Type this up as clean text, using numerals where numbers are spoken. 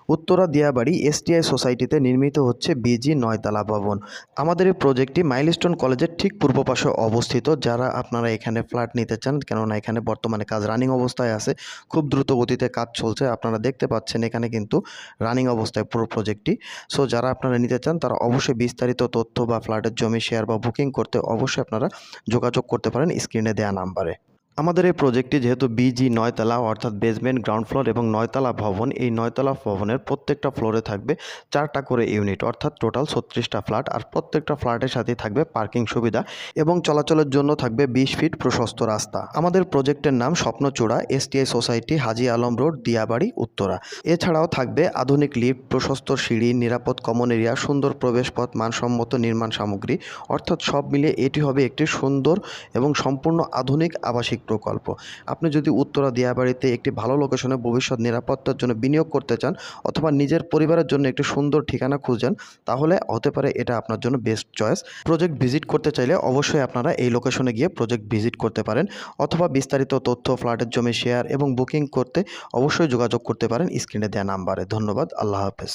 Uttara Diabari STI সোসাইটিতে নির্মিত হচ্ছে বিজি 9 তলা ভবন। আমাদের এই প্রজেক্টটি মাইলস্টোন কলেজের ঠিক পূর্ব পাশে অবস্থিত। যারা আপনারা এখানে ফ্ল্যাট নিতে চান, কেননা এখানে বর্তমানে কাজ রানিং অবস্থায় আছে, খুব দ্রুত গতিতে কাজ চলছে। আপনারা দেখতে পাচ্ছেন এখানে কিন্তু রানিং অবস্থায় পুরো প্রজেক্টটি। সো যারা আপনারা নিতে চান তারা অবশ্যই বিস্তারিত তথ্য বা ফ্ল্যাটের জমি শেয়ার বা বুকিং করতে অবশ্যই আপনারা যোগাযোগ করতে পারেন স্ক্রিনে দেওয়া নাম্বারে। আমাদের এই প্রজেক্টটি যেহেতু বিজি 9 তলা অর্থাৎ বেসমেন্ট, গ্রাউন্ড ফ্লোর এবং 9 তলা ভবন, এই 9 তলা ভবনের প্রত্যেকটা ফ্লোরে থাকবে 4টা করে ইউনিট অর্থাৎ টোটাল 36টা ফ্ল্যাট। আর প্রত্যেকটা ফ্ল্যাটের সাথে থাকবে পার্কিং সুবিধা এবং চলাচলের জন্য থাকবে 20 ফিট প্রশস্ত রাস্তা। আমাদের প্রজেক্টের নাম স্বপ্নচূড়া এসটিআই সোসাইটি, হাজী আলম রোড, দিয়াবাড়ি, উত্তরা। এছাড়াও থাকবে আধুনিক লিফট, প্রশস্ত সিঁড়ি, নিরাপদ কমন এরিয়া, সুন্দর প্রবেশপথ, মানসম্মত নির্মাণ সামগ্রী, অর্থাৎ সব মিলিয়ে এটি হবে একটি সুন্দর এবং সম্পূর্ণ আধুনিক আবাসিক প্রকল্প। আপনি যদি উত্তরা দিয়াবাড়িতে একটি ভালো লোকেশনে ভবিষ্যৎ নিরাপত্তার জন্য বিনিয়োগ করতে চান অথবা নিজের পরিবারের জন্য একটি সুন্দর ঠিকানা খুঁজছেন, তাহলে হতে পারে এটা আপনার জন্য বেস্ট চয়েস। প্রজেক্ট ভিজিট করতে চাইলে অবশ্যই আপনারা এই লোকেশনে গিয়ে প্রজেক্ট ভিজিট করতে পারেন অথবা বিস্তারিত তথ্য, ফ্ল্যাটের জমি শেয়ার এবং বুকিং করতে অবশ্যই যোগাযোগ করতে পারেন স্ক্রিনে দেওয়া নাম্বারে। ধন্যবাদ। আল্লাহ হাফেজ।